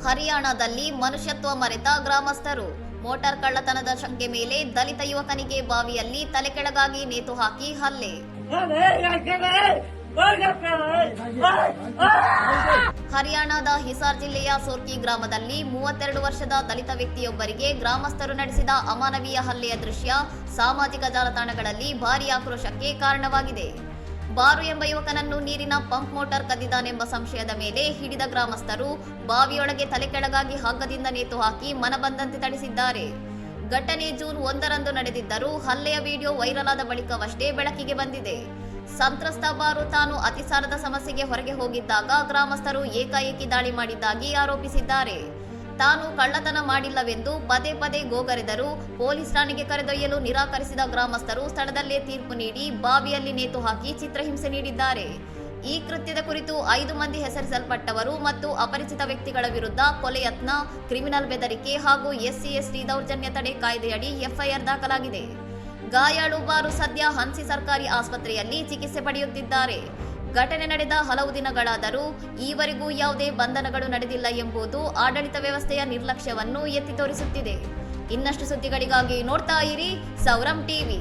ಹರಿಯಾಣದಲ್ಲಿ ಮನುಷ್ಯತ್ವ ಮರೆತ ಗ್ರಾಮಸ್ಥರು. ಮೋಟಾರ್ ಕಳ್ಳತನದ ಶಂಕೆ ಮೇಲೆ ದಲಿತ ಯುವಕನಿಗೆ ಬಾವಿಯಲ್ಲಿ ತಲೆಕೆಳಗಾಗಿ ನೇತು ಹಾಕಿ ಹಲ್ಲೆ. ಹರಿಯಾಣದ ಹಿಸಾರ್ ಜಿಲ್ಲೆಯ ಸೋರ್ಕಿ ಗ್ರಾಮದಲ್ಲಿ 32 ವರ್ಷದ ದಲಿತ ವ್ಯಕ್ತಿಯೊಬ್ಬರಿಗೆ ಗ್ರಾಮಸ್ಥರು ನಡೆಸಿದ ಅಮಾನವೀಯ ಹಲ್ಲೆಯ ದೃಶ್ಯ ಸಾಮಾಜಿಕ ಜಾಲತಾಣಗಳಲ್ಲಿ ಭಾರೀ ಆಕ್ರೋಶಕ್ಕೆ ಕಾರಣವಾಗಿದೆ. ಬಾರು ಎಂಬ ಯುವಕನನ್ನು ನೀರಿನ ಪಂಪ್ ಮೋಟಾರ್ ಕದ್ದಿದ್ದಾನೆಂಬ ಸಂಶಯದ ಮೇಲೆ ಹಿಡಿದ ಗ್ರಾಮಸ್ಥರು ಬಾವಿಯೊಳಗೆ ತಲೆಕೆಳಗಾಗಿ ಹಗ್ಗದಿಂದ ನೇತು ಹಾಕಿ ಮನಬಂದಂತೆ ತಡಿಸಿದ್ದಾರೆ. ಘಟನೆ ಜೂನ್ 1ರಂದು ನಡೆದಿದ್ದರೂ ಹಲ್ಲೆಯ ವಿಡಿಯೋ ವೈರಲ್ ಆದ ಬಳಿಕವಷ್ಟೇ ಬೆಳಕಿಗೆ ಬಂದಿದೆ. ಸಂತ್ರಸ್ತ ಬಾರು ತಾನು ಅತಿಸಾರದ ಸಮಸ್ಯೆಗೆ ಹೊರಗೆ ಹೋಗಿದ್ದಾಗ ಗ್ರಾಮಸ್ಥರು ಏಕಾಏಕಿ ದಾಳಿ ಮಾಡಿದ್ದಾಗಿ ಆರೋಪಿಸಿದ್ದಾರೆ. ತಾನು ಕಳ್ಳತನ ಮಾಡಿಲ್ಲವೆಂದು ಪದೇ ಪದೇ ಗೋಗರೆದರೂ ಪೊಲೀಸ್ ಠಾಣೆಗೆ ಕರೆದೊಯ್ಯಲು ನಿರಾಕರಿಸಿದ ಗ್ರಾಮಸ್ಥರು ಸ್ಥಳದಲ್ಲೇ ತೀರ್ಪು ನೀಡಿ ಬಾವಿಯಲ್ಲಿ ನೇತು ಹಾಕಿ ಚಿತ್ರಹಿಂಸೆ ನೀಡಿದ್ದಾರೆ. ಈ ಕೃತ್ಯದ ಕುರಿತು 5 ಮಂದಿ ಹೆಸರಿಸಲ್ಪಟ್ಟವರು ಮತ್ತು ಅಪರಿಚಿತ ವ್ಯಕ್ತಿಗಳ ವಿರುದ್ಧ ಕೊಲೆ ಯತ್ನ, ಕ್ರಿಮಿನಲ್ ಬೆದರಿಕೆ ಹಾಗೂ SC/ST ದೌರ್ಜನ್ಯ ತಡೆ ಕಾಯ್ದೆಯಡಿ FIR ದಾಖಲಾಗಿದೆ. ಗಾಯಾಳು ಬಾರು ಸದ್ಯ ಹನ್ಸಿ ಸರ್ಕಾರಿ ಆಸ್ಪತ್ರೆಯಲ್ಲಿ ಚಿಕಿತ್ಸೆ ಪಡೆಯುತ್ತಿದ್ದಾರೆ. ಘಟನೆ ನಡೆದ ಹಲವು ದಿನಗಳಾದರೂ ಈವರೆಗೂ ಯಾವುದೇ ಬಂಧನಗಳು ನಡೆದಿಲ್ಲ ಎಂಬುದು ಆಡಳಿತ ವ್ಯವಸ್ಥೆಯ ನಿರ್ಲಕ್ಷ್ಯವನ್ನು ಎತ್ತಿ ತೋರಿಸುತ್ತಿದೆ. ಇನ್ನಷ್ಟು ಸುದ್ದಿಗಳಿಗಾಗಿ ನೋಡ್ತಾ ಇರಿ ಸೌರಂ ಟಿವಿ.